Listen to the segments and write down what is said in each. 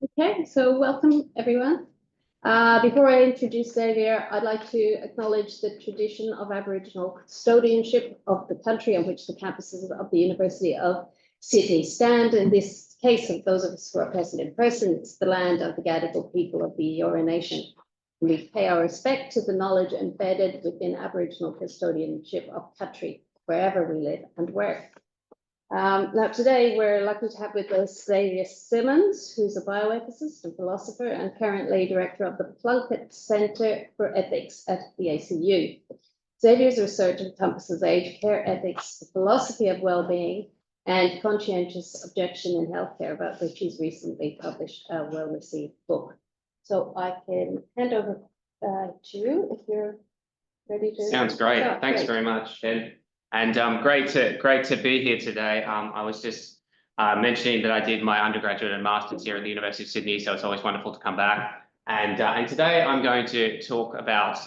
Okay, so welcome everyone. Before I introduce Xavier, I'd like to acknowledge the tradition of Aboriginal custodianship of the country on which the campuses of the University of Sydney stand. In this case, of those of us who are present in person, it's the land of the Gadigal people of the Eora Nation. We pay our respect to the knowledge embedded within Aboriginal custodianship of country, wherever we live and work. Now, today we're lucky to have with us Xavier Symons, who's a bioethicist and philosopher and currently director of the Plunkett Centre for Ethics at the ACU. Xavier's research encompasses aged care ethics, the philosophy of well-being, and conscientious objection in healthcare, about which he's recently published a well-received book. So I can hand over to you if you're ready to. Sounds great. Thanks very much, Jen. And great to be here today. I was just mentioning that I did my undergraduate and master's here at the University of Sydney, so it's always wonderful to come back. And today I'm going to talk about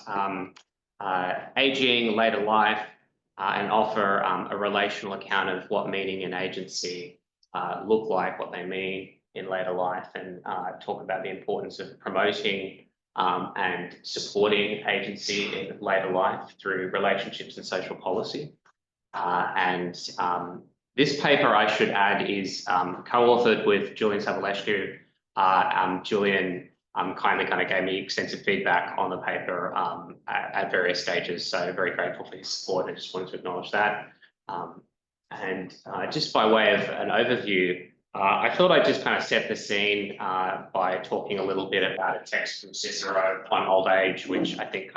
aging, later life, and offer a relational account of what meaning and agency look like, what they mean in later life, and talk about the importance of promoting and supporting agency in later life through relationships and social policy. This paper, I should add, is co-authored with Julian Savulescu. Julian kindly gave me extensive feedback on the paper at various stages, so very grateful for his support. I just wanted to acknowledge that. Just by way of an overview, I thought I'd just set the scene by talking a little bit about a text from Cicero on old age, which I think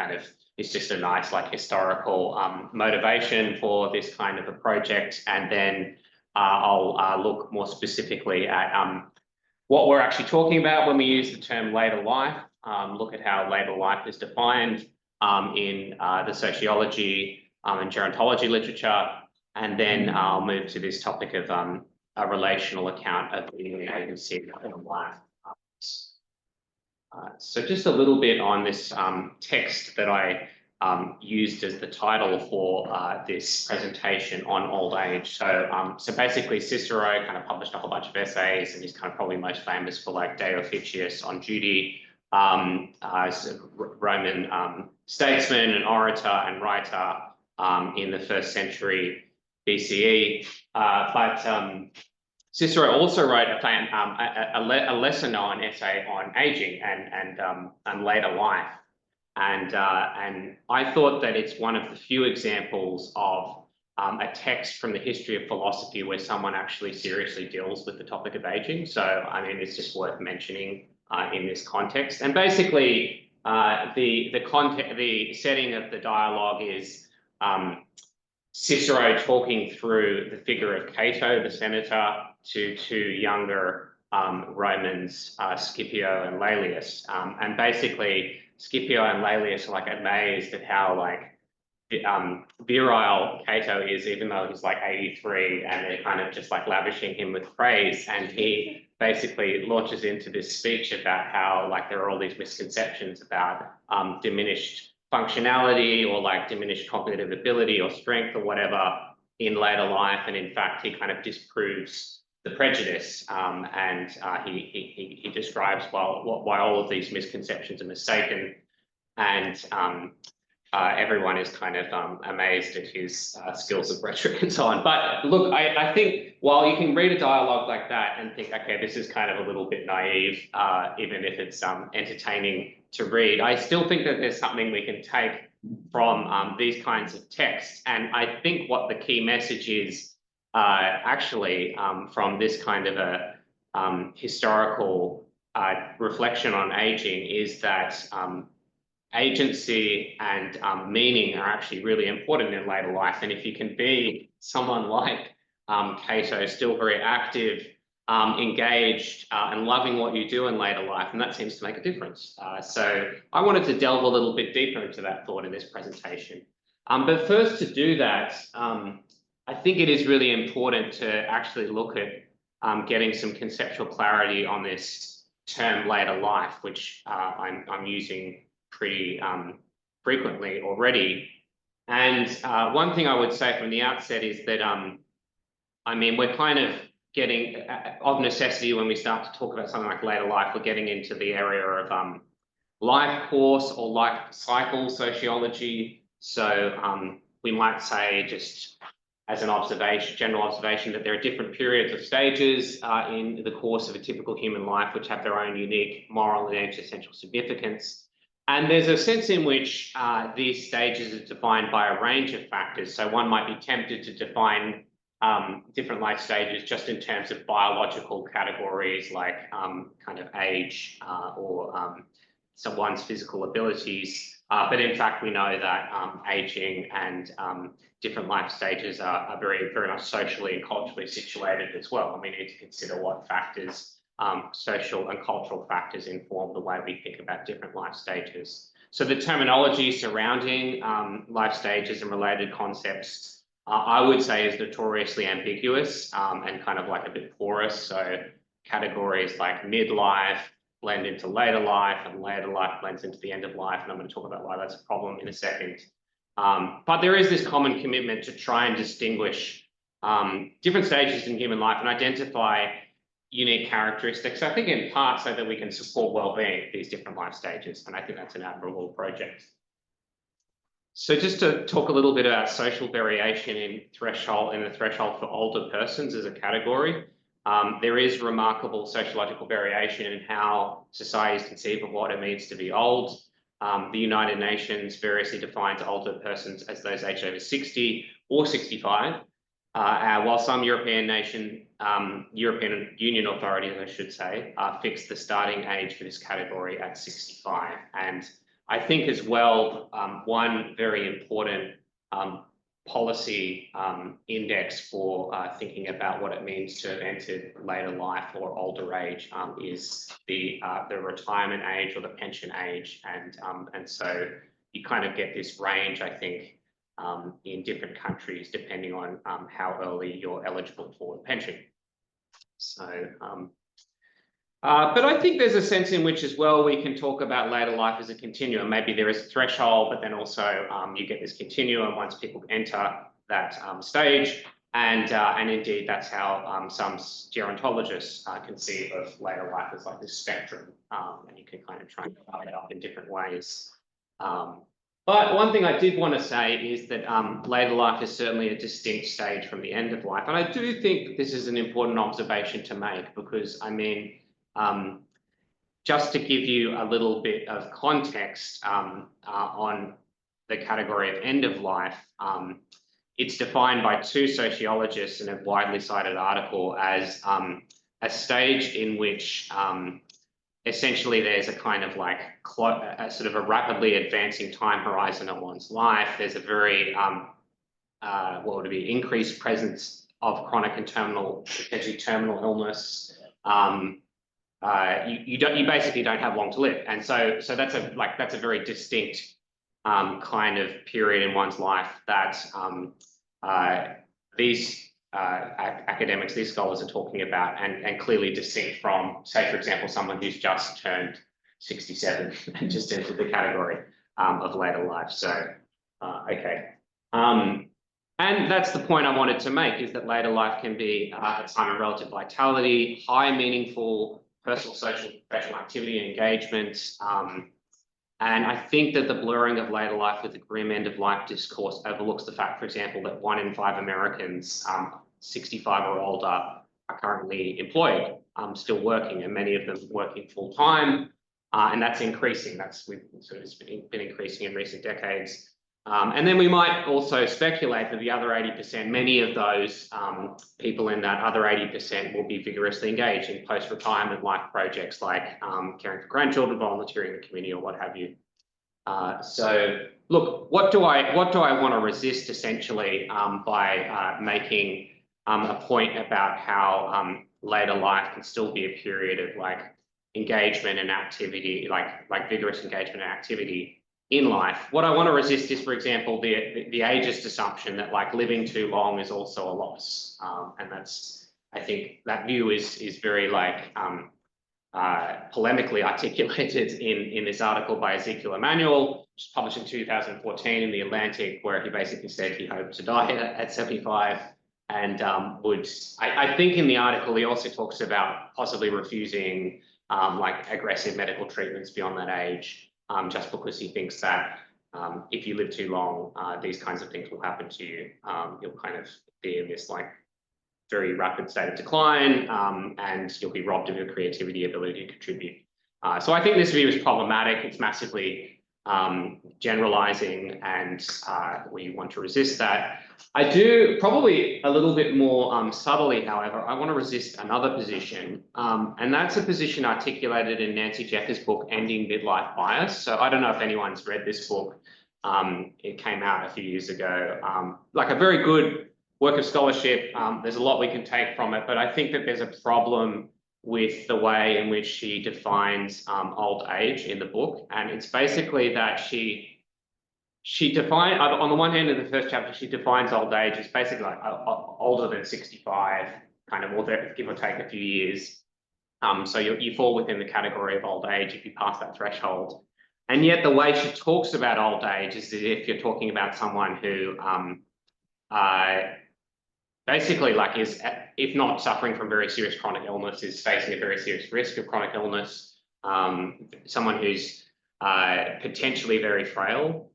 is just a nice historical motivation for this kind of a project. And then I'll look more specifically at what we're actually talking about when we use the term later life, look at how later life is defined in the sociology and gerontology literature. And then I'll move to this topic of a relational account of the agency in life. So just a little bit on this text that I used as the title for this presentation on old age. So basically Cicero published a whole bunch of essays, and he's probably most famous for De Officiis on duty, Roman statesman and orator and writer in the 1st century BCE. Cicero also wrote a lesser-known essay on aging and later life, and I thought that it's one of the few examples of a text from the history of philosophy where someone actually seriously deals with the topic of aging. So I mean, it's just worth mentioning in this context. And basically, the setting of the dialogue is Cicero talking through the figure of Cato, the senator, to two younger Romans, Scipio and Laelius. And basically, Scipio and Laelius are amazed at how virile Cato is, even though he's 83, and they're just lavishing him with praise. And he basically launches into this speech about how there are all these misconceptions about diminished functionality or diminished cognitive ability or strength or whatever in later life. And in fact, he disproves the prejudice, and he describes why all of these misconceptions are mistaken, and everyone is amazed at his skills of rhetoric and so on. But look, I think while you can read a dialogue like that and think, okay, this is a little bit naive, even if it's entertaining to read, I still think that there's something we can take from these kinds of texts. And I think what the key message is actually from this kind of a historical reflection on aging is that agency and meaning are actually really important in later life. And if you can be someone like Cato, still very active, engaged, and loving what you do in later life, and that seems to make a difference. So I wanted to delve a little bit deeper into that thought in this presentation. But first, to do that, I think it is really important to actually look at getting some conceptual clarity on this term later life, which I'm using pretty frequently already. And one thing I would say from the outset is that, I mean, we're getting of necessity when we start to talk about something like later life, we're getting into the area of life course or life cycle sociology. So we might say, just as an observation, general observation, that there are different periods of stages in the course of a typical human life, which have their own unique moral and existential significance. And there's a sense in which these stages are defined by a range of factors. So one might be tempted to define different life stages just in terms of biological categories like kind of age or someone's physical abilities. But in fact, we know that aging and different life stages are very, very much socially and culturally situated as well. And we need to consider what factors, social and cultural factors, inform the way we think about different life stages. So the terminology surrounding life stages and related concepts, I would say, is notoriously ambiguous and kind of like a bit porous. So categories like midlife blend into later life, and later life blends into the end of life. And I'm going to talk about why that's a problem in a second. But there is this common commitment to try and distinguish different stages in human life and identify unique characteristics, I think in part so that we can support well-being at these different life stages. And I think that's an admirable project. So just to talk a little bit about social variation in the threshold for older persons as a category. There is remarkable sociological variation in how societies conceive of what it means to be old. The United Nations variously defines older persons as those aged over 60 or 65, while some European Union authorities, I should say, fix the starting age for this category at 65. And I think as well, one very important policy index for thinking about what it means to have entered later life or older age is the retirement age or the pension age, and so you kind of get this range, I think, in different countries depending on how early you're eligible for a pension. So, but I think there's a sense in which as well we can talk about later life as a continuum. Maybe there is a threshold, but then also you get this continuum once people enter that stage. And indeed, that's how some gerontologists conceive of later life as like this spectrum. And you can kind of try and divide it up in different ways. But one thing I did want to say is that later life is certainly a distinct stage from the end of life. And I do think that this is an important observation to make because, I mean, just to give you a little bit of context on the category of end of life, it's defined by two sociologists in a widely cited article as a stage in which essentially there's a kind of like a sort of a rapidly advancing time horizon of one's life. There's a very, what would it be, increased presence of chronic and potentially terminal illness. You basically don't have long to live, and so that's a very distinct kind of period in one's life that these academics, these scholars are talking about, and clearly distinct from, say, for example, someone who's just turned 67 and just entered the category of later life. So, okay. And that's the point I wanted to make, is that later life can be a time of relative vitality, high meaningful personal, social, professional activity and engagement. And I think that the blurring of later life with the grim end of life discourse overlooks the fact, for example, that 1 in 5 Americans 65 or older are currently employed, still working, and many of them working full time. And that's increasing. We've sort of been increasing in recent decades. And then we might also speculate that the other 80%, many of those people in that other 80% will be vigorously engaged in post-retirement life projects like caring for grandchildren, volunteering in the community, or what have you. So look, what do I want to resist essentially by making a point about how later life can still be a period of like engagement and activity, like vigorous engagement and activity in life. What I want to resist is, for example, the ageist assumption that like living too long is also a loss, and that's, I think that view is very like polemically articulated in this article by Ezekiel Emanuel, which was published in 2014 in The Atlantic, where he basically said he hoped to die at 75. and I think in the article he also talks about possibly refusing like aggressive medical treatments beyond that age, just because he thinks that if you live too long, these kinds of things will happen to you. You'll kind of be in this like very rapid state of decline, and you'll be robbed of your creativity, ability to contribute. So I think this view is problematic. It's massively generalizing, and we want to resist that. I do probably a little bit more subtly, however, I want to resist another position, and that's a position articulated in Nancy Jecker's book, Ending Midlife Bias. So I don't know if anyone's read this book. It came out a few years ago, like a very good work of scholarship. There's a lot we can take from it, but I think that there's a problem with the way in which she defines old age in the book. And it's basically that she defines, on the one hand, in the first chapter, she defines old age as basically like older than 65, kind of, or give or take a few years. So you fall within the category of old age if you pass that threshold. And yet the way she talks about old age is as if you're talking about someone who basically like is, if not suffering from very serious chronic illness, is facing a very serious risk of chronic illness, someone who's potentially very frail.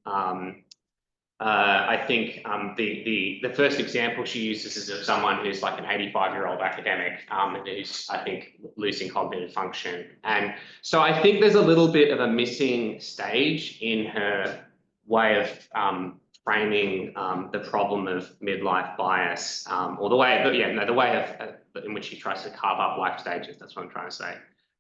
I think the first example she uses is of someone who's like an 85-year-old academic and who's, I think, losing cognitive function. And so I think there's a little bit of a missing stage in her way of framing the problem of midlife bias, or the way, the way of in which she tries to carve up life stages. That's what I'm trying to say.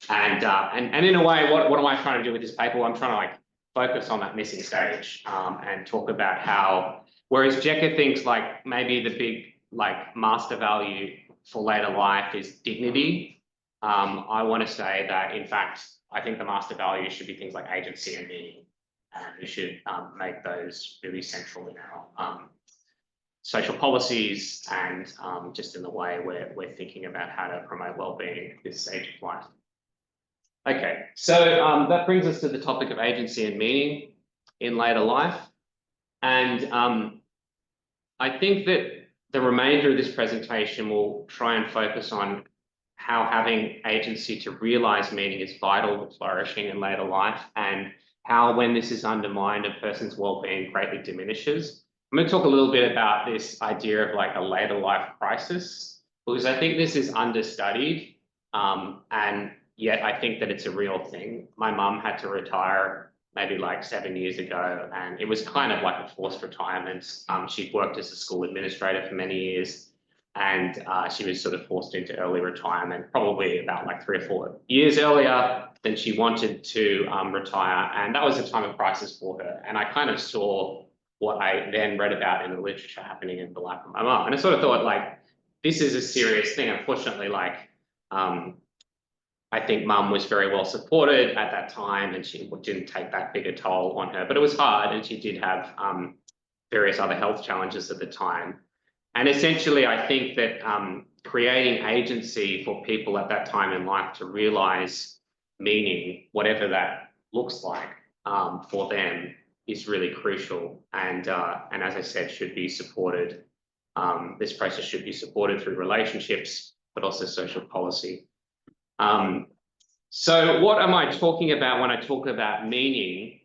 And in a way, what am I trying to do with this paper? Well, I'm trying to like focus on that missing stage and talk about how, whereas Jecker thinks like maybe the big like master value for later life is dignity, I want to say that in fact I think the master value should be things like agency and meaning. And we should make those really central in our social policies and just in the way we're thinking about how to promote well-being at this stage of life. Okay, so that brings us to the topic of agency and meaning in later life. And I think that the remainder of this presentation will try and focus on how having agency to realize meaning is vital to flourishing in later life, and how when this is undermined, a person's well-being greatly diminishes. I'm going to talk a little bit about this idea of like a later life crisis, because I think this is understudied, and yet I think that it's a real thing. My mum had to retire maybe like 7 years ago, and it was kind of like a forced retirement. She'd worked as a school administrator for many years, and she was sort of forced into early retirement, probably about like 3 or 4 years earlier than she wanted to retire. And that was a time of crisis for her. And I kind of saw what I then read about in the literature happening in the life of my mum. And I sort of thought like, this is a serious thing. Unfortunately, like, I think mum was very well supported at that time, and she didn't take that big a toll on her, but it was hard, and she did have various other health challenges at the time. And essentially, I think that creating agency for people at that time in life to realize meaning, whatever that looks like for them, is really crucial. And as I said, should be supported. This process should be supported through relationships, but also social policy. So what am I talking about when I talk about meaning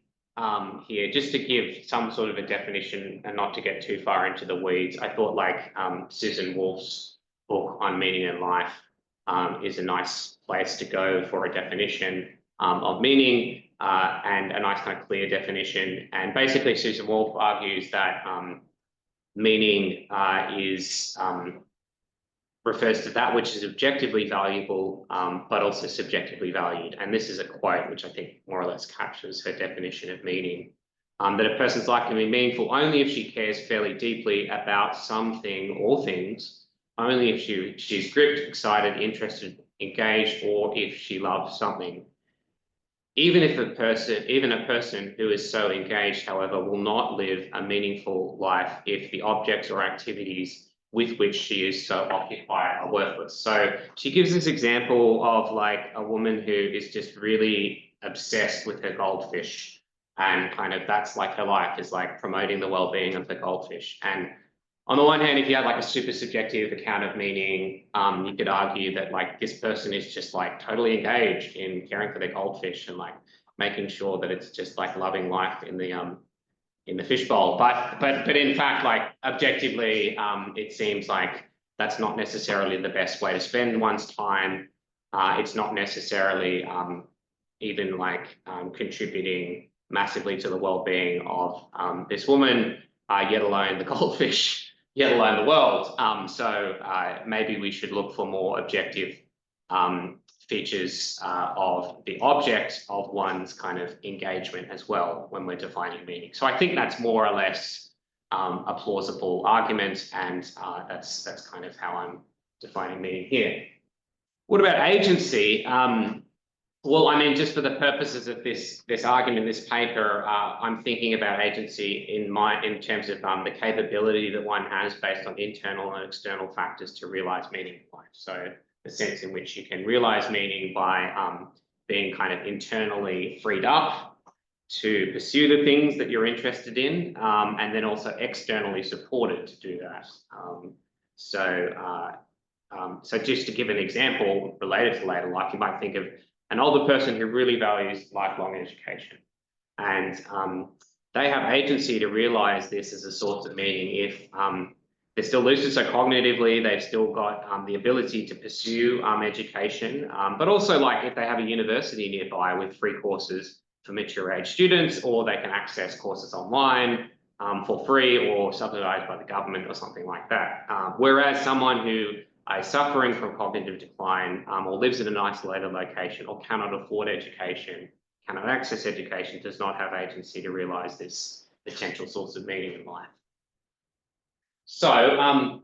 here? Just to give some sort of a definition and not to get too far into the weeds, I thought like Susan Wolf's book on meaning in life is a nice place to go for a definition of meaning and a nice kind of clear definition. And basically Susan Wolf argues that meaning refers to that which is objectively valuable, but also subjectively valued. And this is a quote which I think more or less captures her definition of meaning, that a person's life can be meaningful only if she cares fairly deeply about something or things, only if she's gripped, excited, interested, engaged, or if she loves something. Even a person who is so engaged, however, will not live a meaningful life if the objects or activities with which she is so occupied are worthless. So she gives this example of like a woman who is just really obsessed with her goldfish, and kind of that's like her life is like promoting the well-being of the goldfish. And on the one hand, if you had like a super subjective account of meaning, you could argue that like this person is just like totally engaged in caring for their goldfish and like making sure that it's just like loving life in the fishbowl. But in fact, like objectively, it seems like that's not necessarily the best way to spend one's time. It's not necessarily even like contributing massively to the well-being of this woman, yet alone the goldfish, yet alone the world. So maybe we should look for more objective features of the object of one's kind of engagement as well when we're defining meaning. So I think that's more or less a plausible argument, and that's kind of how I'm defining meaning here. What about agency? Well, I mean, just for the purposes of this argument, this paper, I'm thinking about agency in terms of the capability that one has based on internal and external factors to realize meaning in life. So the sense in which you can realize meaning by being kind of internally freed up to pursue the things that you're interested in, and then also externally supported to do that. So just to give an example related to later life, you might think of an older person who really values lifelong education, and they have agency to realize this as a source of meaning if they're still lucid, so cognitively they've still got the ability to pursue education, but also like if they have a university nearby with free courses for mature age students, or they can access courses online for free or subsidized by the government or something like that. Whereas someone who is suffering from cognitive decline or lives in an isolated location or cannot afford education, cannot access education, does not have agency to realize this potential source of meaning in life. So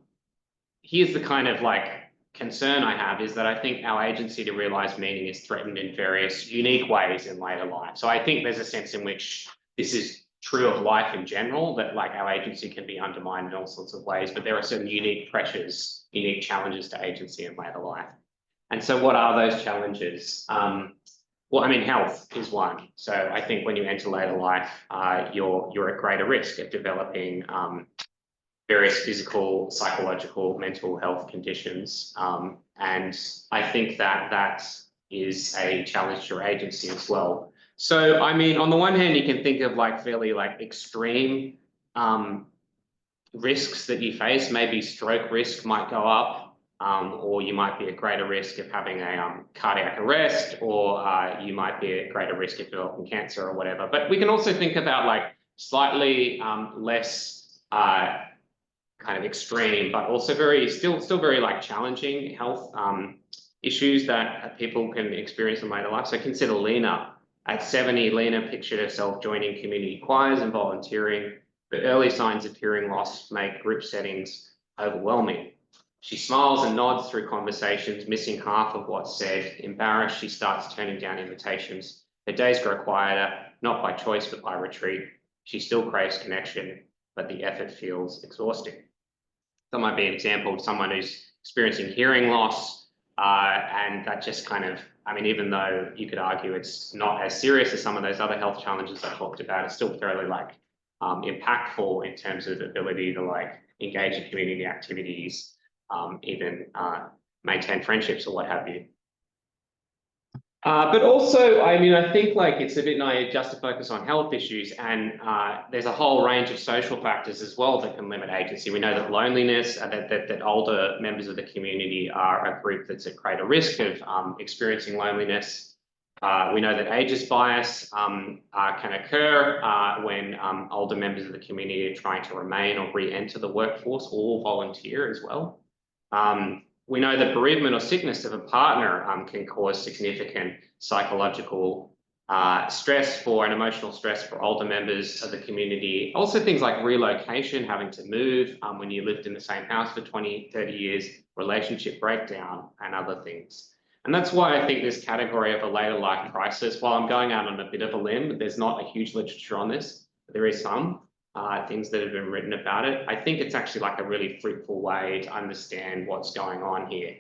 here's the kind of like concern I have, is that I think our agency to realize meaning is threatened in various unique ways in later life. So I think there's a sense in which this is true of life in general, that like our agency can be undermined in all sorts of ways, but there are certain unique pressures, unique challenges to agency in later life. And so what are those challenges? Well, I mean, health is one. So I think when you enter later life, you're at greater risk of developing various physical, psychological, mental health conditions. And I think that is a challenge to your agency as well. So, I mean, on the one hand, you can think of like fairly like extreme risks that you face. Maybe stroke risk might go up, or you might be at greater risk of having a cardiac arrest, or you might be at greater risk of developing cancer or whatever. But we can also think about like slightly less kind of extreme, but also still very like challenging health issues that people can experience in later life. So consider Lena. At 70, Lena pictured herself joining community choirs and volunteering, but early signs of hearing loss make group settings overwhelming. She smiles and nods through conversations, missing half of what's said. Embarrassed, she starts turning down invitations. Her days grow quieter, not by choice, but by retreat. She still craves connection, but the effort feels exhausting. That might be an example of someone who's experiencing hearing loss, and that just kind of, I mean, even though you could argue it's not as serious as some of those other health challenges I talked about, it's still fairly like impactful in terms of ability to like engage in community activities, even maintain friendships or what have you. But also, I mean, I think like it's a bit naive just to focus on health issues, and there's a whole range of social factors as well that can limit agency. We know that loneliness, that older members of the community are a group that's at greater risk of experiencing loneliness. We know that ageist bias can occur when older members of the community are trying to remain or re-enter the workforce or volunteer as well. We know that bereavement or sickness of a partner can cause significant psychological stress and emotional stress for older members of the community. Also things like relocation, having to move when you lived in the same house for 20, 30 years, relationship breakdown and other things. And that's why I think this category of a later life crisis, while I'm going out on a bit of a limb, there's not a huge literature on this, but there is some things that have been written about it. I think it's actually like a really fruitful way to understand what's going on here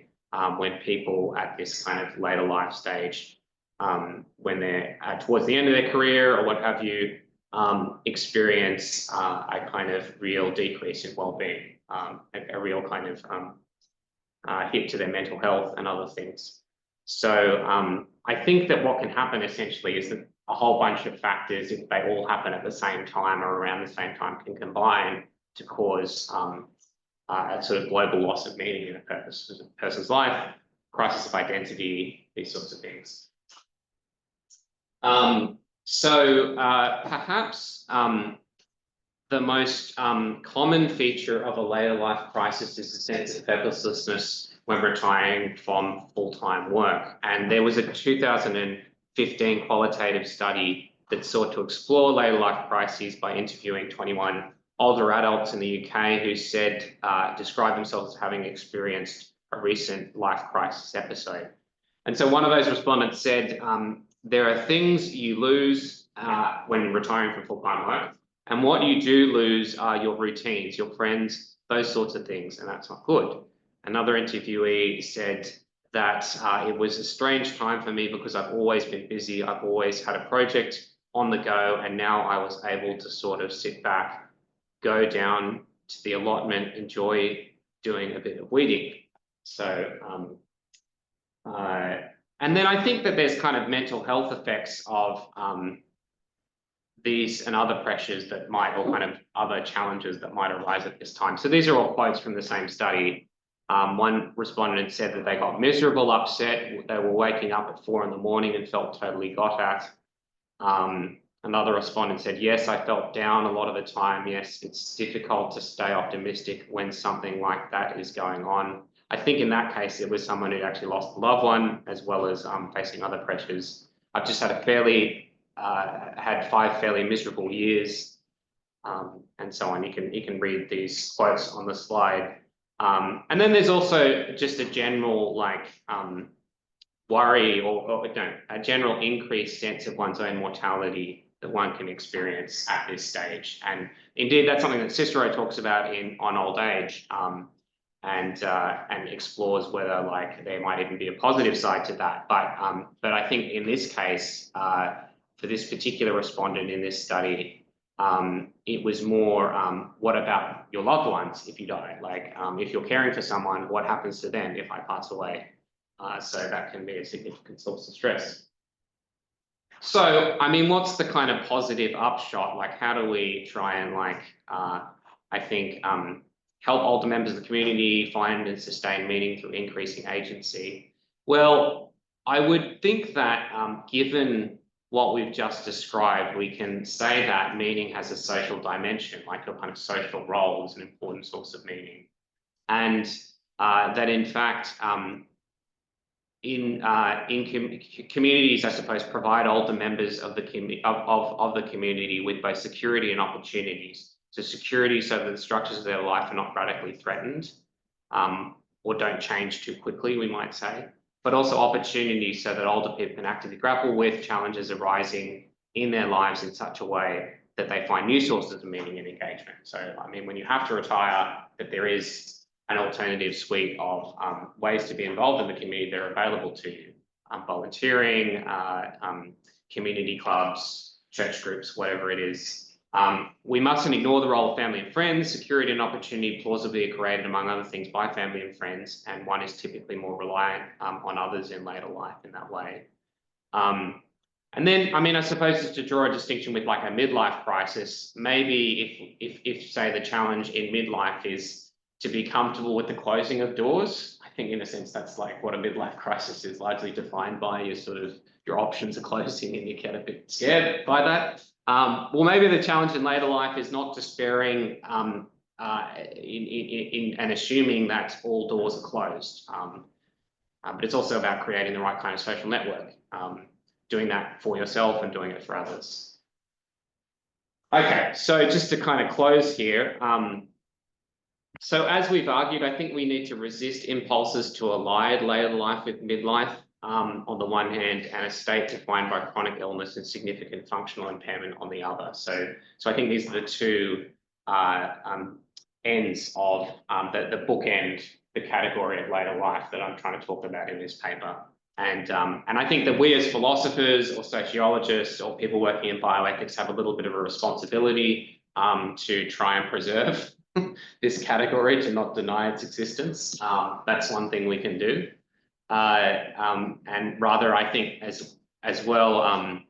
when people at this kind of later life stage, when they're towards the end of their career or what have you, experience a kind of real decrease in well-being, a real kind of hit to their mental health and other things. So I think that what can happen essentially is that a whole bunch of factors, if they all happen at the same time or around the same time, can combine to cause a sort of global loss of meaning in a person's life, crisis of identity, these sorts of things. Perhaps the most common feature of a later life crisis is a sense of purposelessness when retiring from full-time work. And there was a 2015 qualitative study that sought to explore later life crises by interviewing 21 older adults in the UK who said, described themselves as having experienced a recent life crisis episode. And so one of those respondents said, there are things you lose when retiring from full-time work, and what you do lose are your routines, your friends, those sorts of things, and that's not good. Another interviewee said that it was a strange time for me because I've always been busy, I've always had a project on the go, and now I was able to sort of sit back, go down to the allotment, enjoy doing a bit of weeding. So, and then I think that there's kind of mental health effects of these and other pressures that might, or kind of other challenges that might arise at this time. So these are all quotes from the same study. One respondent said that they got miserable, upset. They were waking up at 4 in the morning and felt totally got at. Another respondent said, yes, I felt down a lot of the time. Yes, it's difficult to stay optimistic when something like that is going on. I think in that case, it was someone who'd actually lost a loved one, as well as facing other pressures. I've just had had 5 fairly miserable years, and so on. You can read these quotes on the slide. And then there's also just a general worry or a general increased sense of one's own mortality that one can experience at this stage. And indeed, that's something that Cicero talks about on old age, and explores whether there might even be a positive side to that. But I think in this case, for this particular respondent in this study, it was more, what about your loved ones if you die? If you're caring for someone, what happens to them if I pass away? So that can be a significant source of stress. So, I mean, what's the kind of positive upshot? How do we try and I think, help older members of the community find and sustain meaning through increasing agency? Well, I would think that given what we've just described, we can say that meaning has a social dimension, a kind of social role is an important source of meaning. And that in fact, in communities, I suppose, provide older members of the community with both security and opportunities. So security so that the structures of their life are not radically threatened, or don't change too quickly, we might say, but also opportunities so that older people can actively grapple with challenges arising in their lives in such a way that they find new sources of meaning and engagement. So, I mean, when you have to retire, that there is an alternative suite of ways to be involved in the community that are available to you. Volunteering, community clubs, church groups, whatever it is. We mustn't ignore the role of family and friends. Security and opportunity plausibly are created, among other things, by family and friends, and one is typically more reliant on others in later life in that way. And then, I mean, I suppose just to draw a distinction with a midlife crisis, maybe if say the challenge in midlife is to be comfortable with the closing of doors, I think in a sense that's what a midlife crisis is largely defined by. Your options are closing and you get a bit scared by that. Well, maybe the challenge in later life is not despairing and assuming that all doors are closed, but it's also about creating the right kind of social network, doing that for yourself and doing it for others. Okay, so just to kind of close here, so as we've argued, I think we need to resist impulses to allied later life with midlife on the one hand, and a state defined by chronic illness and significant functional impairment on the other. So I think these are the two ends of the bookend, the category of later life that I'm trying to talk about in this paper. And I think that we as philosophers or sociologists or people working in bioethics have a little bit of a responsibility to try and preserve this category, to not deny its existence. That's one thing we can do. And rather, I think as well,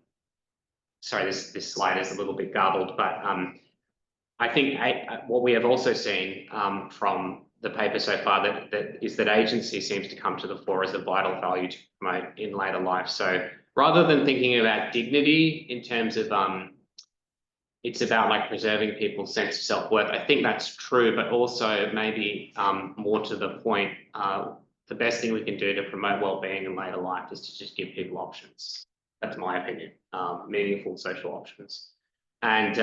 sorry, this slide is a little bit garbled, but I think what we have also seen from the paper so far that agency seems to come to the fore as a vital value to promote in later life. So rather than thinking about dignity in terms of it's about like preserving people's sense of self-worth. I think that's true, but also maybe more to the point, the best thing we can do to promote well-being in later life is to just give people options. That's my opinion, meaningful social options, and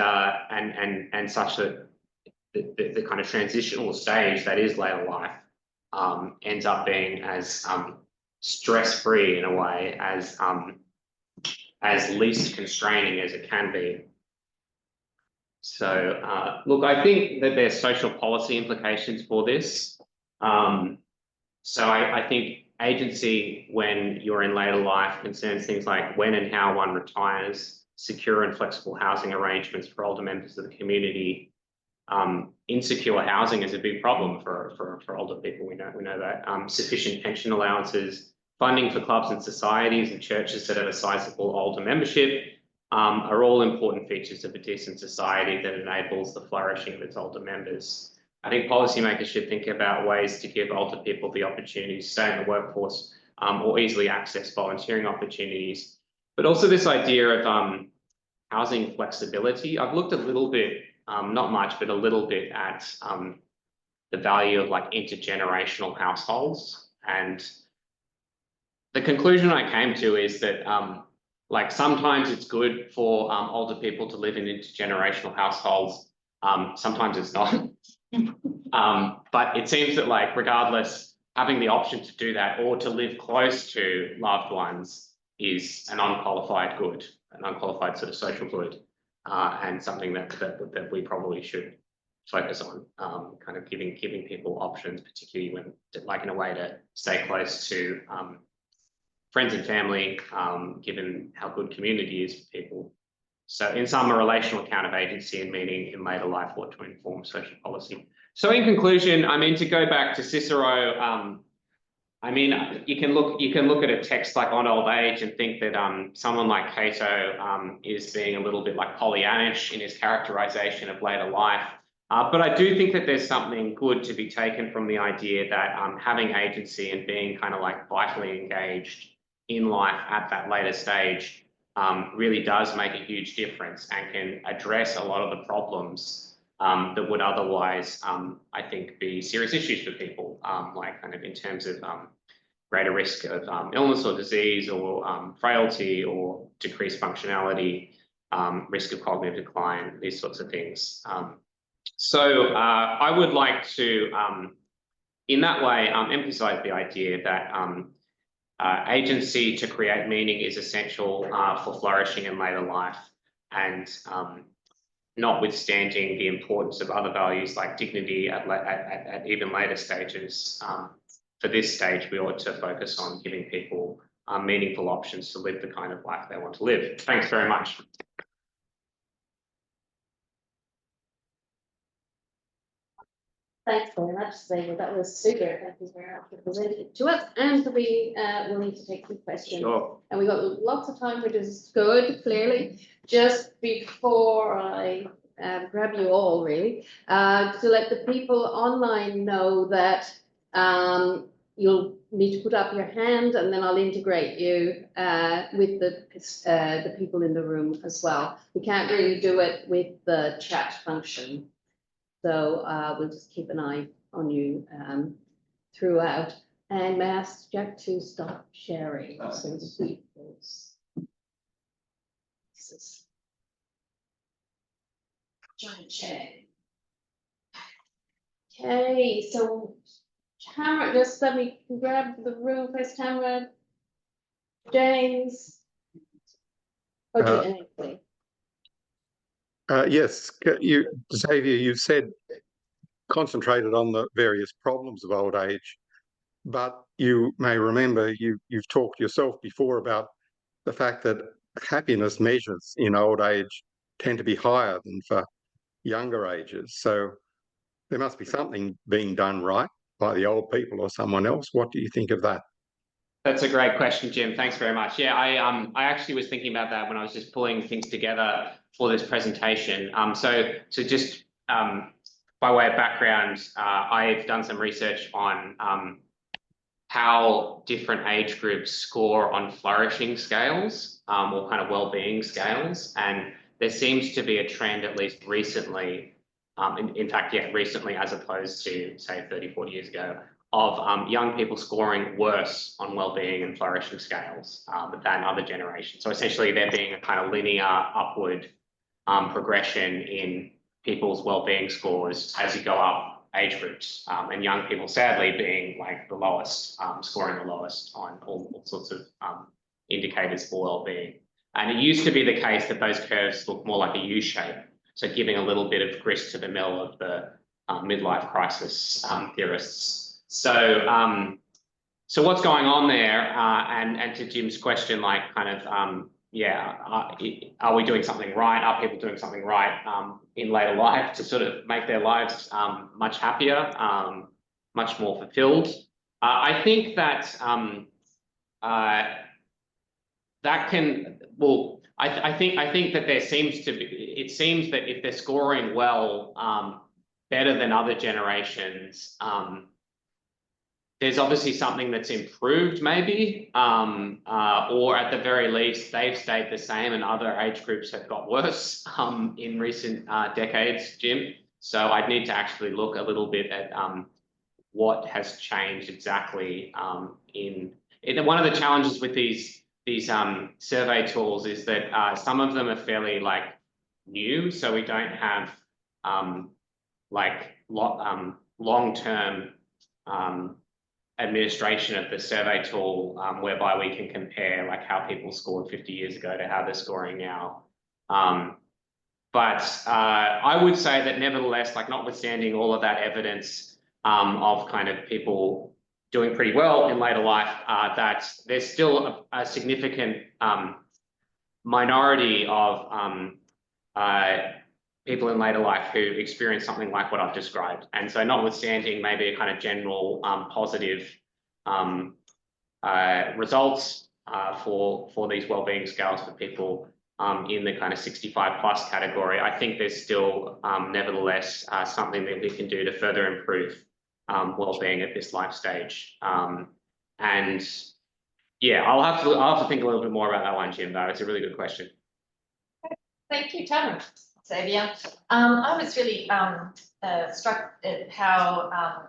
such that the kind of transitional stage that is later life ends up being as stress-free in a way, as least constraining as it can be. So look, I think that there's social policy implications for this. So I think agency when you're in later life concerns things like when and how one retires, secure and flexible housing arrangements for older members of the community. Insecure housing is a big problem for older people. We know that. Sufficient pension allowances, funding for clubs and societies and churches that have a sizable older membership are all important features of a decent society that enables the flourishing of its older members. I think policymakers should think about ways to give older people the opportunity to stay in the workforce or easily access volunteering opportunities. But also this idea of housing flexibility. I've looked a little bit, not much, but a little bit at the value of like intergenerational households. And the conclusion I came to is that like sometimes it's good for older people to live in intergenerational households. Sometimes it's not. But it seems that like regardless, having the option to do that or to live close to loved ones is an unqualified good, an unqualified sort of social good, and something that we probably should focus on, kind of giving people options, particularly when like in a way to stay close to friends and family, given how good community is for people. So in sum, a relational account of agency and meaning in later life ought to inform social policy. So in conclusion, I mean, to go back to Cicero, I mean, you can look at a text like On Old Age and think that someone like Cato is being a little bit like Pollyannish in his characterization of later life. But I do think that there's something good to be taken from the idea that having agency and being kind of like vitally engaged in life at that later stage really does make a huge difference and can address a lot of the problems that would otherwise, I think, be serious issues for people, like kind of in terms of greater risk of illness or disease or frailty or decreased functionality, risk of cognitive decline, these sorts of things. So I would like to, in that way, emphasize the idea that agency to create meaning is essential for flourishing in later life, and notwithstanding the importance of other values like dignity at even later stages, for this stage, we ought to focus on giving people meaningful options to live the kind of life they want to live. Thanks very much. Thanks very much, Xavier. That was super. Thank you very much for presenting it to us, and to be willing to take some questions. Sure. And we got lots of time, which is good, clearly. Just before I grab you all, really, to let the people online know that you'll need to put up your hand, and then I'll integrate you with the people in the room as well. We can't really do it with the chat function. So we'll just keep an eye on you throughout. And may I ask Jack to stop sharing so the people's faces. Giant share. Okay, so Tamara, just let me grab the room first. Tamara, James. Okay. Yes, Xavier, you've said concentrated on the various problems of old age, but you may remember you've talked yourself before about the fact that happiness measures in old age tend to be higher than for younger ages. So there must be something being done right by the old people or someone else. What do you think of that? That's a great question, Jim. Thanks very much. Yeah, I actually was thinking about that when I was just pulling things together for this presentation. So just by way of background, I've done some research on how different age groups score on flourishing scales or kind of well-being scales, and there seems to be a trend, at least recently, in fact, yeah, recently as opposed to say 30, 40 years ago, of young people scoring worse on well-being and flourishing scales than other generations. So essentially there being a kind of linear upward progression in people's well-being scores as you go up age groups, and young people sadly being like the lowest, scoring the lowest on all sorts of indicators for well-being. And it used to be the case that those curves look more like a U shape, so giving a little bit of grist to the mill of the midlife crisis theorists. So so what's going on there? And to Jim's question, like kind of are we doing something right? Are people doing something right in later life to sort of make their lives much happier, much more fulfilled? I think that that can, well, I think that there seems to be, it seems that if they're scoring well, better than other generations, there's obviously something that's improved maybe, or at the very least, they've stayed the same and other age groups have got worse in recent decades, Jim. So I'd need to actually look a little bit at what has changed exactly in one of the challenges with these survey tools is that some of them are fairly like new, so we don't have like long-term administration of the survey tool, whereby we can compare like how people scored 50 years ago to how they're scoring now. But I would say that nevertheless, like notwithstanding all of that evidence of kind of people doing pretty well in later life, that there's still a significant minority of people in later life who experience something like what I've described. And so notwithstanding maybe a kind of general positive results for these wellbeing scales for people in the kind of 65 plus category, I think there's still nevertheless something that we can do to further improve wellbeing at this life stage. And yeah, I'll have to think a little bit more about that one, Jim, though. It's a really good question. Thank you, Tamara. Xavier. I was really struck at how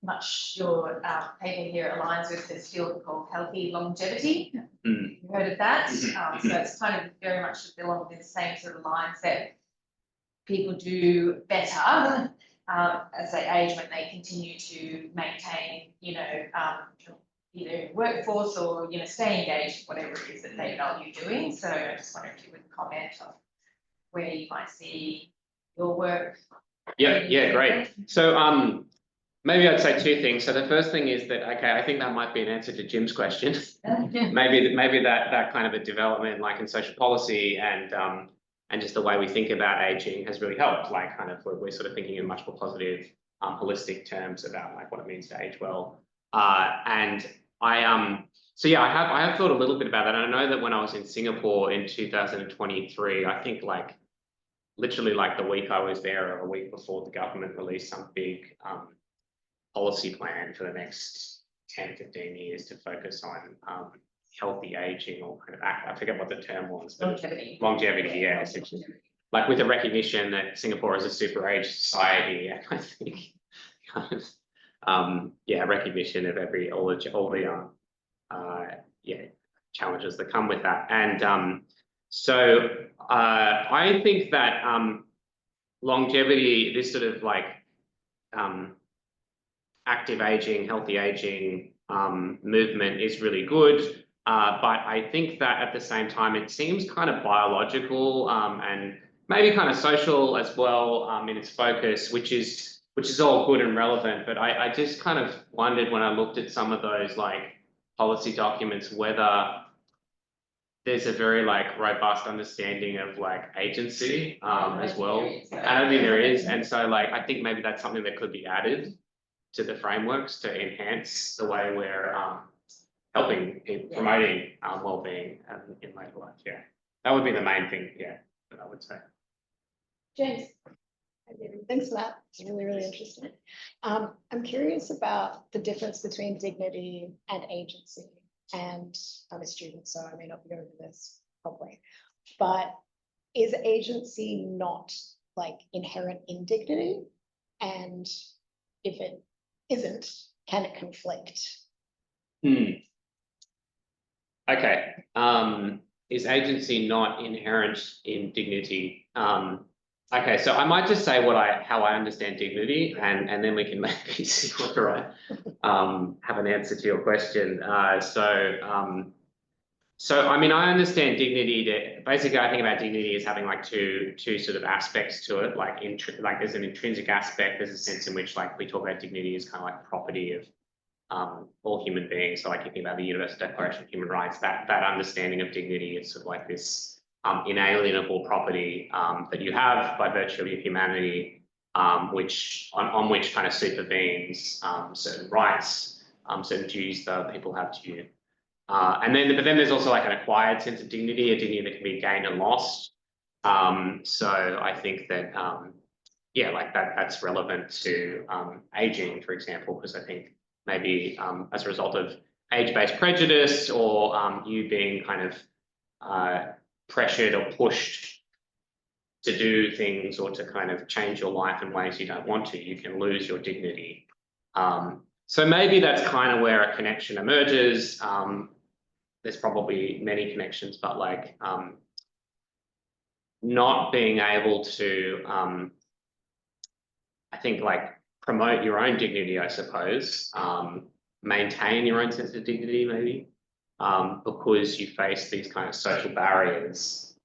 much your paper here aligns with this field called healthy longevity. You've heard of that? So it's kind of very much along the same sort of lines that people do better as they age when they continue to maintain, either workforce or stay engaged, whatever it is that they value doing. So I just wonder if you would comment on where you might see your work. Yeah, great. So maybe I'd say two things. So the first thing is that, okay, I think that might be an answer to Jim's question. maybe that kind of a development like in social policy and just the way we think about aging has really helped. Like kind of we're sort of thinking in much more positive, holistic terms about like what it means to age well. And so yeah, I have thought a little bit about that. And I know that when I was in Singapore in 2023, I think like literally like the week I was there or a week before, the government released some big policy plan for the next 10, 15 years to focus on healthy aging or kind of I forget what the term was. Longevity, yeah, essentially. Like with the recognition that Singapore is a super age society, and I think kind of recognition of all the challenges that come with that. And so I think that longevity, this sort of like active aging, healthy aging movement is really good. But I think that at the same time, it seems kind of biological and maybe kind of social as well in its focus, which is which is all good and relevant, but I just kind of wondered when I looked at some of those like policy documents, whether there's a very like robust understanding of like agency as well. I don't think there is. And so like, I think maybe that's something that could be added to the frameworks to enhance the way we're helping in promoting well-being in later life. Yeah, that would be the main thing. Yeah, that I would say. James. Thanks for that. It's really, really interesting. I'm curious about the difference between dignity and agency. And I'm a student, so I may not be over this properly. But is agency not like inherent in dignity? And if it isn't, can it conflict? Okay. Is agency not inherent in dignity? Okay, so I might just say how I understand dignity, and then we can maybe see whether I have an answer to your question. So I mean, I understand dignity to basically I think about dignity as having like two sort of aspects to it. Like there's an intrinsic aspect. There's a sense in which like we talk about dignity as kind of like property of all human beings. So like thinking about the Universal Declaration of Human Rights, that understanding of dignity is sort of like this inalienable property that you have by virtue of your humanity, which on which kind of supervenes certain rights, certain duties that people have to you. But then there's also like an acquired sense of dignity, a dignity that can be gained and lost. So I think that yeah, like that's relevant to aging, for example, because I think maybe as a result of age-based prejudice or you being kind of pressured or pushed to do things or to kind of change your life in ways you don't want to, you can lose your dignity. So maybe that's kind of where a connection emerges. There's probably many connections, but like not being able to, I think like promote your own dignity, I suppose, maintain your own sense of dignity maybe, because you face these kind of social barriers,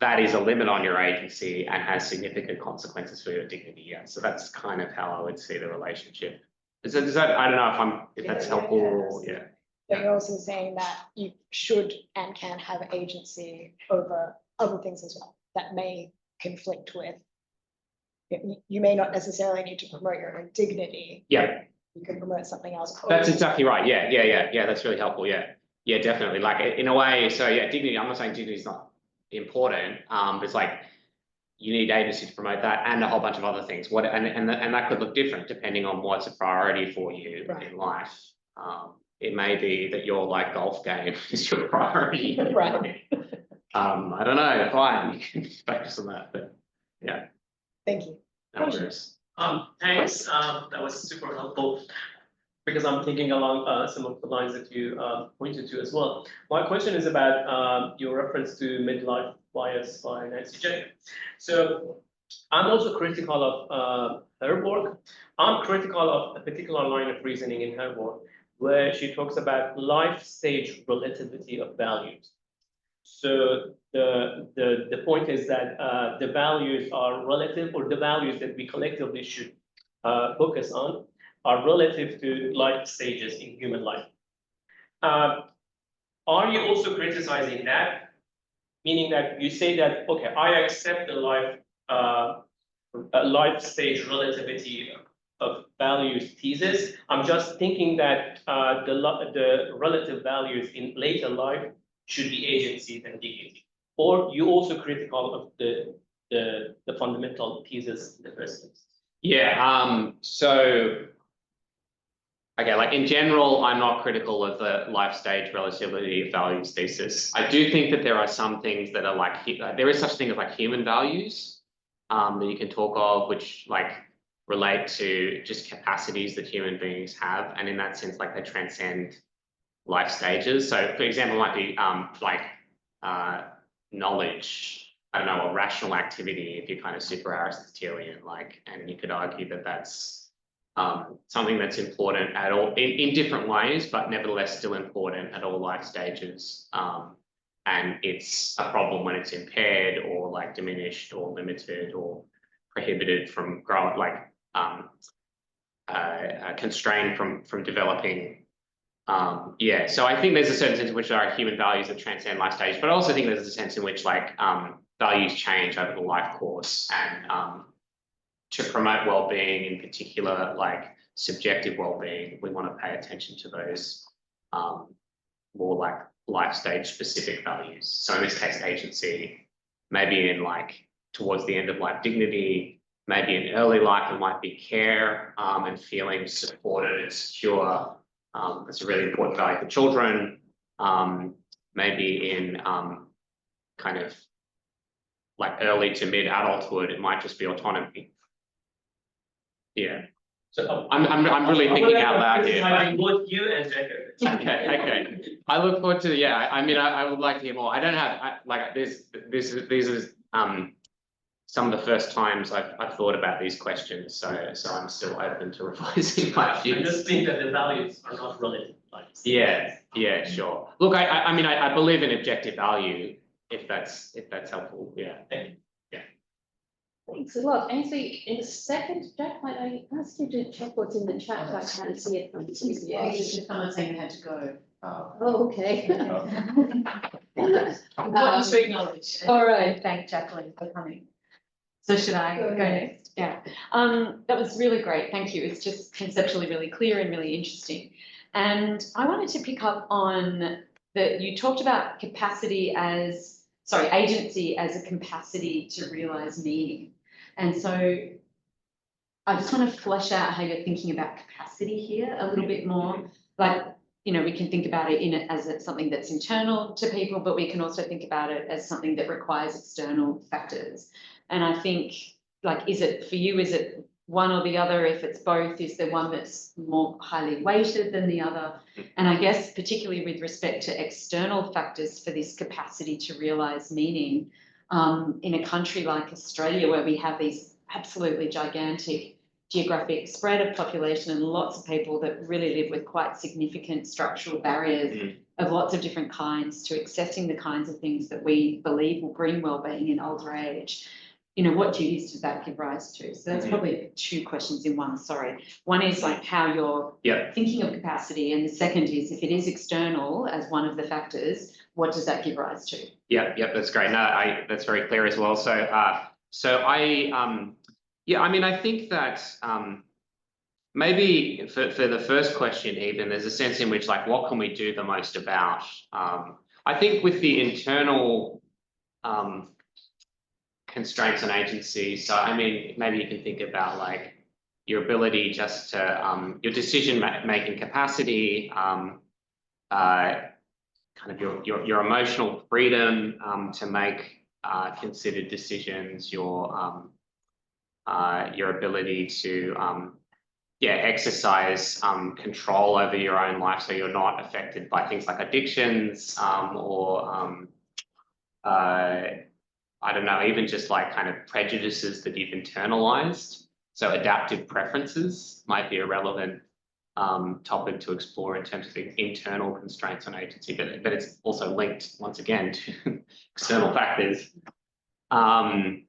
that is a limit on your agency and has significant consequences for your dignity. Yeah, so that's kind of how I would see the relationship. Does that I don't know if that's helpful. Yeah. But you're also saying that you should and can have agency over other things as well that may conflict with. You may not necessarily need to promote your own dignity. Yeah. You can promote something else. That's exactly right. Yeah. That's really helpful. Yeah, definitely. Like in a way, so yeah, dignity. I'm not saying dignity is not important. It's like you need agency to promote that and a whole bunch of other things. And that could look different depending on what's a priority for you in life. It may be that your like golf game is your priority. Right. I don't know. Fine, you can focus on that. But yeah. Thank you. No worries. Thanks. That was super helpful because I'm thinking along some of the lines that you pointed to as well. My question is about your reference to midlife bias by Nancy J. So I'm also critical of her work. I'm critical of a particular line of reasoning in her work where she talks about life stage relativity of values. So the point is that the values are relative, or the values that we collectively should focus on are relative to life stages in human life. Are you also criticizing that? Meaning that you say that, okay, I accept the life stage relativity of values thesis. I'm just thinking that the relative values in later life should be agency than dignity. Or you also critical of the fundamental thesis in the first place? Yeah. So okay, like in general, I'm not critical of the life stage relativity of values thesis. I do think that there are some things that are like, there is such thing as like human values that you can talk of, which like relate to just capacities that human beings have. And in that sense, like they transcend life stages. So for example, it might be knowledge, I don't know, or rational activity if you're kind of super Aristotelian, like, and you could argue that that's something that's important at all in different ways, but nevertheless still important at all life stages. and it's a problem when it's impaired or like diminished or limited or prohibited from growing, like constrained from developing. Yeah, so I think there's a certain sense in which there are human values that transcend life stage, but I also think there's a sense in which like values change over the life course, and to promote well-being, in particular, like subjective well-being, we want to pay attention to those more like life stage specific values. So in this case, agency, maybe in like towards the end of life, dignity, maybe in early life, it might be care and feeling supported and secure. That's a really important value for children. Maybe in kind of like early to mid adulthood, it might just be autonomy. Yeah. So I'm really thinking out loud here. I both you and Xavier. Okay. I look forward to, yeah, I mean, I would like to hear more. I don't have, like, these are some of the first times I've thought about these questions, so I'm still open to revising my views. I just think that the values are not related. Yeah, sure. Look, I mean, I believe in objective value, if that's helpful, yeah. Thank you. Thanks a lot. Ainsley, in a second, Jack, might I ask you to check what's in the chat? I can't see it from the screen. Yeah, just someone saying they had to go. Oh, okay. Important to acknowledge. All right. Thank Jacqueline for coming. So should I Go go ahead. next? Yeah. That was really great. Thank you. It's just conceptually really clear and really interesting. And I wanted to pick up on that you talked about agency as a capacity to realize meaning. And so I just want to flesh out how you're thinking about capacity here a little bit more. Like, you know, we can think about it as something that's internal to people, but we can also think about it as something that requires external factors. And I think, like, is it one or the other? If it's both, is there one that's more highly weighted than the other? And I guess particularly with respect to external factors for this capacity to realize meaning, in a country like Australia, where we have these absolutely gigantic geographic spread of population and lots of people that really live with quite significant structural barriers of lots of different kinds to accessing the kinds of things that we believe will bring well-being in older age. You know, what duties does that give rise to? So that's probably two questions in one, sorry. One is like how you're thinking of capacity, and the second is, if it is external as one of the factors, what does that give rise to? Yeah, that's great. No, that's very clear as well. So I mean, I think that maybe for the first question, even there's a sense in which, like, what can we do the most about? I think with the internal constraints on agency. So I mean, maybe you can think about like your ability just to your decision making capacity, kind of your emotional freedom to make considered decisions, your ability to exercise control over your own life, so you're not affected by things like addictions or I don't know, even just like kind of prejudices that you've internalized. So adaptive preferences might be a relevant topic to explore in terms of the internal constraints on agency, but it's also linked once again to external factors. And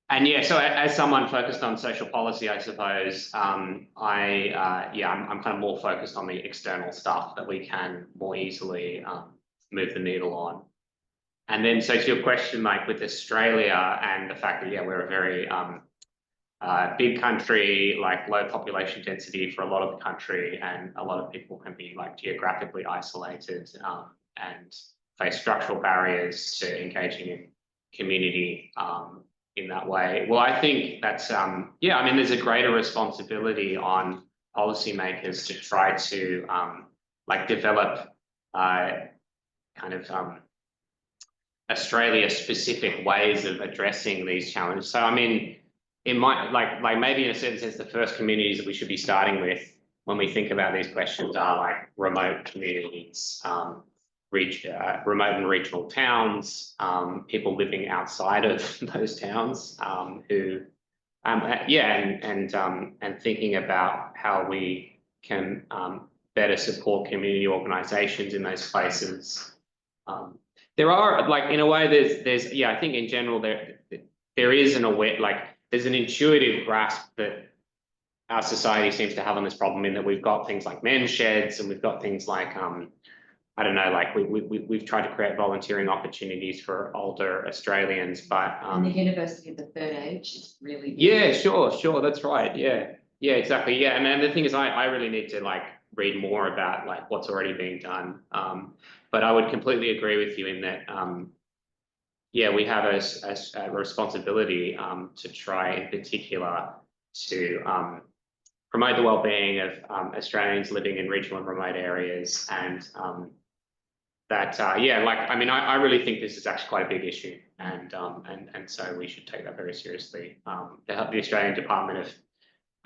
yeah, so as someone focused on social policy, I suppose, I'm kind of more focused on the external stuff that we can more easily move the needle on. And then, so to your question, like with Australia and the fact that, we're a very big country, like low population density for a lot of the country, and a lot of people can be like geographically isolated and face structural barriers to engaging in community in that way. Well, I think that's, I mean, there's a greater responsibility on policymakers to try to like develop kind of Australia-specific ways of addressing these challenges. So, I mean, it might like maybe in a certain sense, the first communities that we should be starting with when we think about these questions are like remote communities, remote and regional towns, people living outside of those towns, who, and thinking about how we can better support community organisations in those places. there are, like, in a way, there's yeah, I think in general there is there's an intuitive grasp that our society seems to have on this problem, in that we've got things like men's sheds, and we've got things like I don't know, like we've tried to create volunteering opportunities for older Australians, but And the University of the Third Age is really. yeah, sure, that's right, yeah, exactly, yeah, and then the thing is, I really need to like read more about like what's already being done, but I would completely agree with you in that yeah, we have a responsibility to try in particular to promote the well-being of Australians living in regional and remote areas, and yeah, like, I mean, I really think this is actually quite a big issue, and so we should take that very seriously. The Australian Department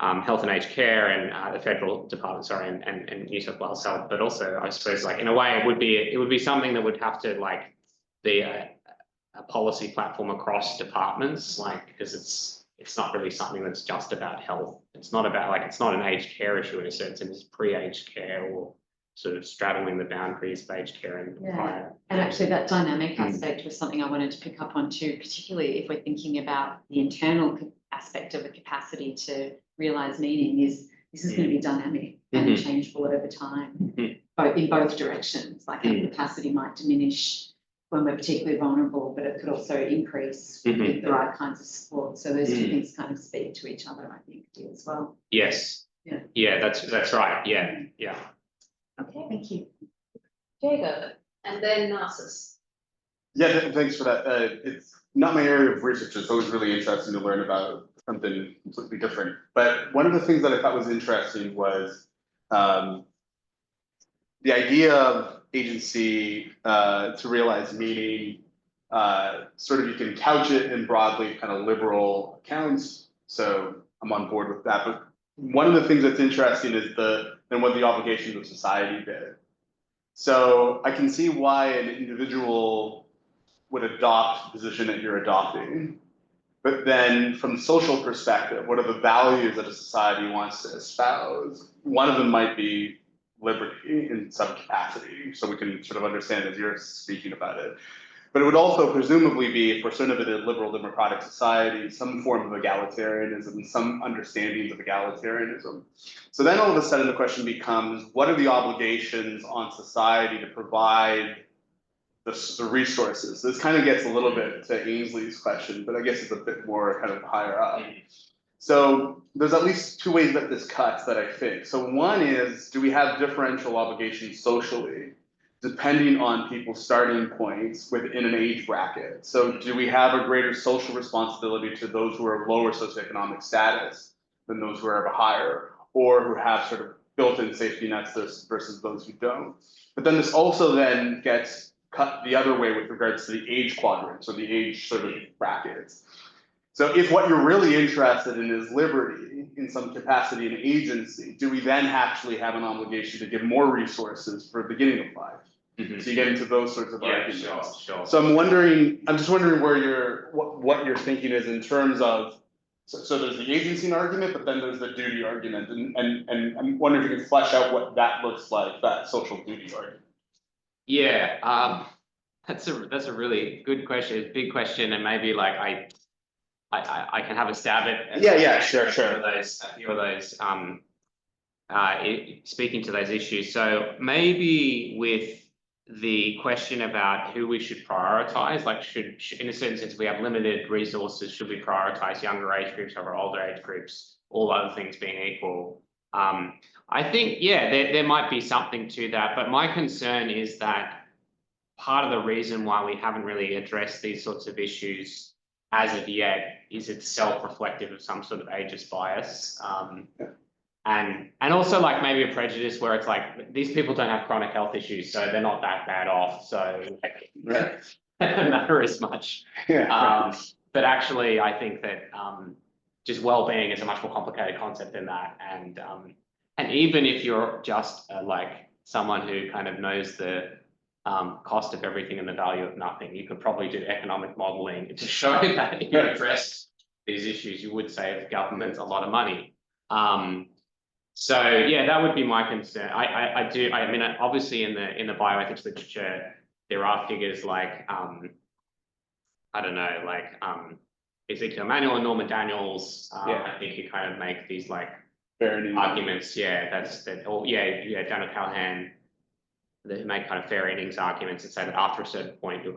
of Health and Aged Care, and the federal department, sorry, and New South Wales Health, but also I suppose, like, in a way, it would be something that would have to like be a policy platform across departments, like, because it's not really something that's just about health. It's not about, like, it's not an aged care issue in a sense, and it's pre-aged care, or sort of straddling the boundaries of aged care and prior. And actually that dynamic aspect was something I wanted to pick up on too, particularly if we're thinking about the internal aspect of a capacity to realise meaning. This is going to be dynamic and changeable over time, both in both directions. Like our capacity might diminish when we're particularly vulnerable, but it could also increase with the right kinds of support. So those two things kind of speak to each other, I think, as well. Yes. Yeah, that's right. Yeah. Okay, thank you. Diego, and then Narcissus. Yeah, thanks for that. It's not my area of research. It's always really interesting to learn about something completely different. But one of the things that I thought was interesting was the idea of agency to realize meaning. Sort of, you can couch it in broadly kind of liberal accounts. So I'm on board with that. But one of the things that's interesting is what the obligations of society did. So I can see why an individual would adopt the position that you're adopting. But then from the social perspective, what are the values that a society wants to espouse? One of them might be liberty in some capacity. So we can sort of understand as you're speaking about it. But it would also presumably be, if we're sort of in a liberal democratic society, some form of egalitarianism, some understandings of egalitarianism. So then all of a sudden the question becomes, what are the obligations on society to provide the resources? This kind of gets a little bit to Ainsley's question, but I guess it's a bit more kind of higher up. So there's at least two ways that this cuts that I think. So one is, do we have differential obligations socially, depending on people's starting points within an age bracket? So do we have a greater social responsibility to those who are of lower socioeconomic status than those who are of a higher, or who have sort of built-in safety nets versus those who don't? But then this also then gets cut the other way with regards to the age quadrants, or the age sort of brackets. So if what you're really interested in is liberty in some capacity and agency, do we then actually have an obligation to give more resources for beginning of life? So you get into those sorts of arguments. Sure. So I'm just wondering where what your thinking is in terms of, so there's the agency argument, but then there's the duty argument, and I'm wondering if you can flesh out what that looks like, that social duty argument. Yeah, that's a really good question, big question, and maybe like I can have a stab at Sure. a few of those speaking to those issues. So maybe with the question about who we should prioritize, like should in a certain sense, we have limited resources, should we prioritize younger age groups over older age groups, all other things being equal? I think, yeah, there might be something to that, but my concern is that part of the reason why we haven't really addressed these sorts of issues as of yet is it's self-reflective of some sort of ageist bias. And also like maybe a prejudice where it's like, these people don't have chronic health issues, so they're not that bad off, so like, they don't matter as much. But actually, I think that just well-being is a much more complicated concept than that. And even if you're just like someone who kind of knows the cost of everything and the value of nothing, you could probably do economic modeling to show that if you address these issues, you would save governments a lot of money. So yeah, that would be my concern. I mean, obviously in the bioethics literature, there are figures like, I don't know, like Ezekiel Emanuel and Norman Daniels. I think you kind of make these like arguments. Yeah, Daniel Callahan. They make kind of fair innings arguments and say that after a certain point, your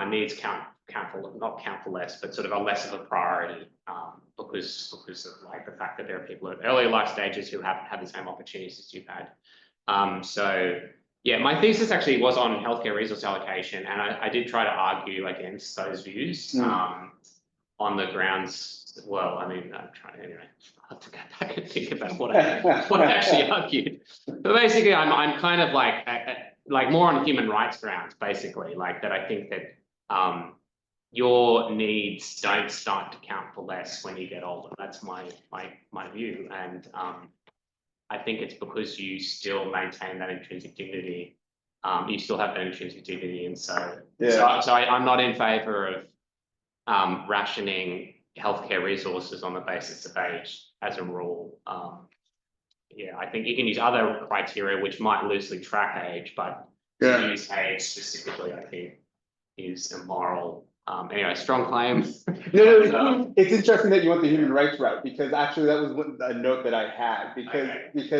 needs count for less, but sort of are less of a priority because of like the fact that there are people at earlier life stages who haven't had the same opportunities as you've had. So yeah, my thesis actually was on healthcare resource allocation, and I did try to argue against those views on the grounds. Well, I mean, I'm trying to anyway. I'll have to go back and think about what I actually argued. But basically, I'm kind of like more on human rights grounds, basically, like that. I think that your needs don't start to count for less when you get older. That's my view, and I think it's because you still maintain that intrinsic dignity. You still have that intrinsic dignity, and so I'm not in favour of rationing healthcare resources on the basis of age as a rule. Yeah, I think you can use other criteria which might loosely track age, but to use age specifically, I think, is immoral. Anyway, strong claim. No, it's interesting that you went the human rights route, because actually that was a note that I had, because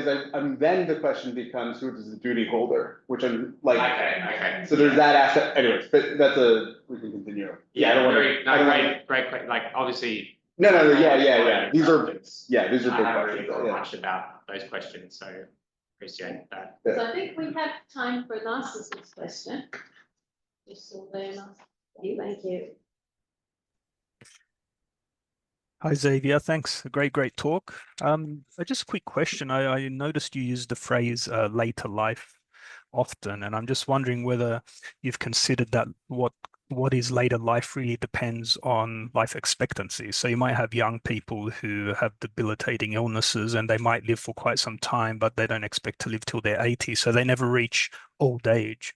then the question becomes, who is the duty holder, which I'm like, so there's that aspect. Anyways, but we can continue. Yeah, I don't want great. Like obviously. No, yeah. These are big questions. I haven't really thought much about those questions, so appreciate that. So I think we have time for Narcissus' question. You're still there, Narcissus. Thank you. Hi, Xavier. Thanks. A great talk. Just a quick question. I noticed you used the phrase later life often, and I'm just wondering whether you've considered that what is later life really depends on life expectancy. So you might have young people who have debilitating illnesses and they might live for quite some time, but they don't expect to live till they're 80, so they never reach old age.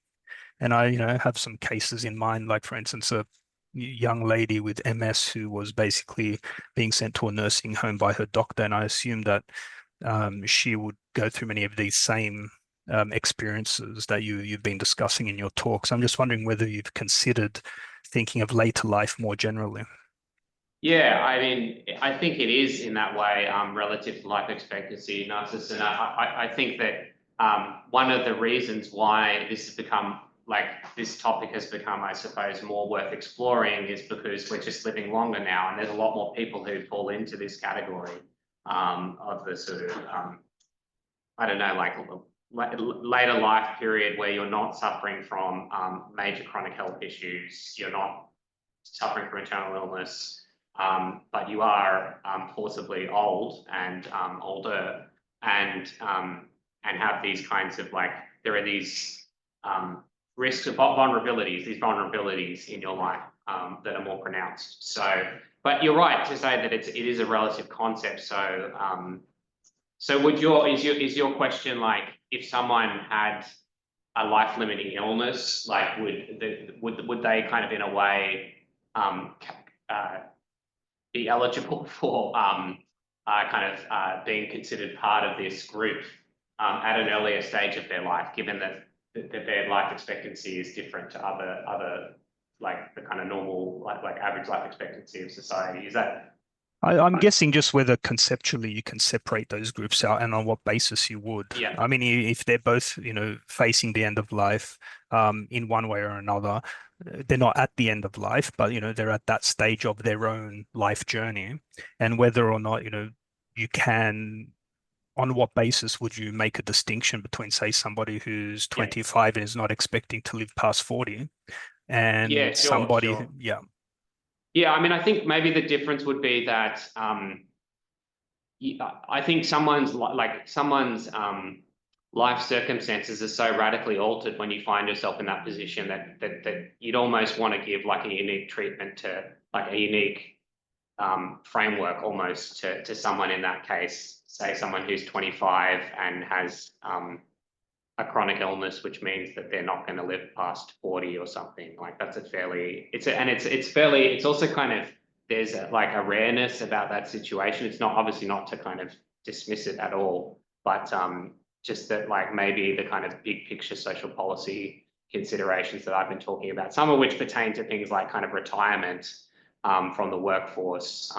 And I, have some cases in mind, like for instance, a young lady with MS who was basically being sent to a nursing home by her doctor, and I assume that she would go through many of these same experiences that you've been discussing in your talks. I'm just wondering whether you've considered thinking of later life more generally. Yeah, I mean, I think it is in that way relative to life expectancy, Narcissus, and I think that one of the reasons why this topic has become, I suppose, more worth exploring is because we're just living longer now, and there's a lot more people who fall into this category of the sort of, I don't know, like later life period where you're not suffering from major chronic health issues, you're not suffering from a terminal illness, but you are forcibly old and older, and have these kinds of there are these risks of vulnerabilities in your life that are more pronounced. So, but you're right to say that it is a relative concept. So, is your question like, if someone had a life-limiting illness, like would they kind of in a way be eligible for being considered part of this group at an earlier stage of their life, given that their life expectancy is different to other like the kind of normal like average life expectancy of society? Is that? I'm guessing just whether conceptually you can separate those groups out and on what basis you would. Yeah. I mean, if they're both, facing the end of life in one way or another, they're not at the end of life, but, they're at that stage of their own life journey. And whether or not, you can, on what basis would you make a distinction between, say, somebody who's 25 and is not expecting to live past 40 and somebody, sure. Yeah, I mean, I think maybe the difference would be that I think someone's life circumstances are so radically altered when you find yourself in that position that you'd almost want to give like a unique treatment to like a unique framework almost to someone in that case, say someone who's 25 and has a chronic illness, which means that they're not going to live past 40 or something. Like that's it's also kind of, there's a rareness about that situation. It's not obviously not to kind of dismiss it at all, but just that like maybe the kind of big picture social policy considerations that I've been talking about, some of which pertain to things like kind of retirement from the workforce.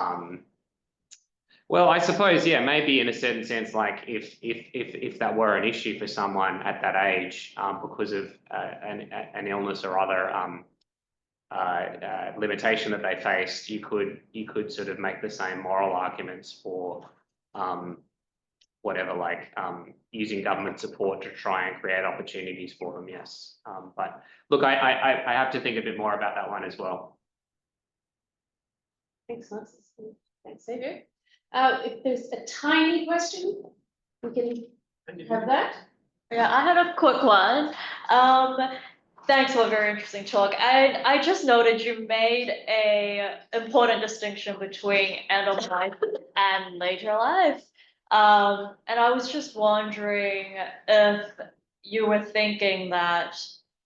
Well, I suppose, yeah, maybe in a certain sense, like if that were an issue for someone at that age because of an illness or other limitation that they faced, you could sort of make the same moral arguments for whatever, like using government support to try and create opportunities for them. Yes, but look, I have to think a bit more about that one as well. Thanks, Xavier. If there's a tiny question, we can have that. Yeah, I had a quick one. Thanks for a very interesting talk. I just noted you made a important distinction between end of life and later life. And I was just wondering if you were thinking that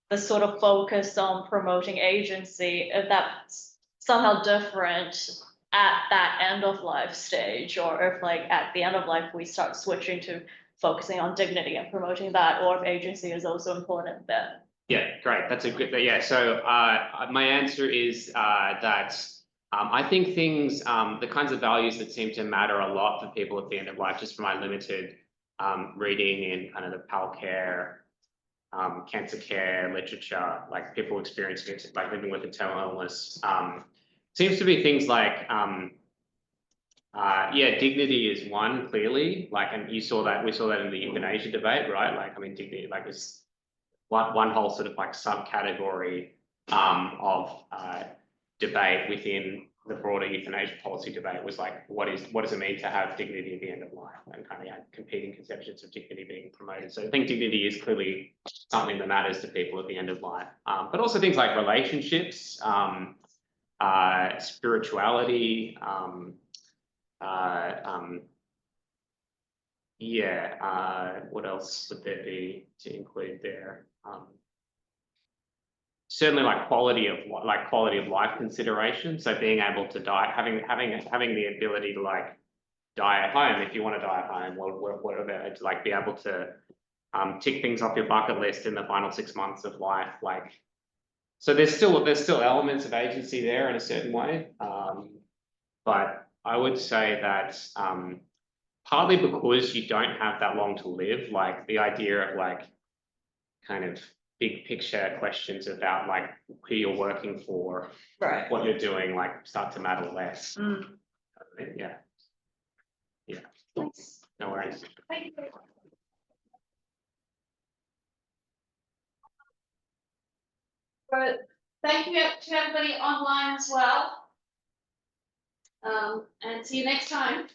the sort of focus on promoting agency, if that's somehow different at that end of life stage, or if like at the end of life we start switching to focusing on dignity and promoting that, or if agency is also important there. Yeah, great. That's a good, yeah. So my answer is that I think things, the kinds of values that seem to matter a lot for people at the end of life, just from my limited reading in kind of the PAL care, cancer care literature, like people experiencing it, like living with a terminal illness, seems to be things like, yeah, dignity is one, clearly, like, and we saw that in the euthanasia debate, right? Like, I mean, dignity, like, is one whole sort of like subcategory of debate within the broader euthanasia policy debate was like, what does it mean to have dignity at the end of life, and kind of competing conceptions of dignity being promoted. So I think dignity is clearly something that matters to people at the end of life, but also things like relationships, spirituality, yeah, what else would there be to include there? Certainly like quality of life consideration. So being able to die, having the ability to like die at home if you want to die at home, or whatever, to like be able to tick things off your bucket list in the final 6 months of life. Like, so there's still elements of agency there in a certain way, but I would say that partly because you don't have that long to live, like the idea of like kind of big picture questions about like who you're working for, Right. what you're doing, like start to matter less. Yeah. Thanks. No worries. Thank you. Thank you to everybody online as well. And see you next time.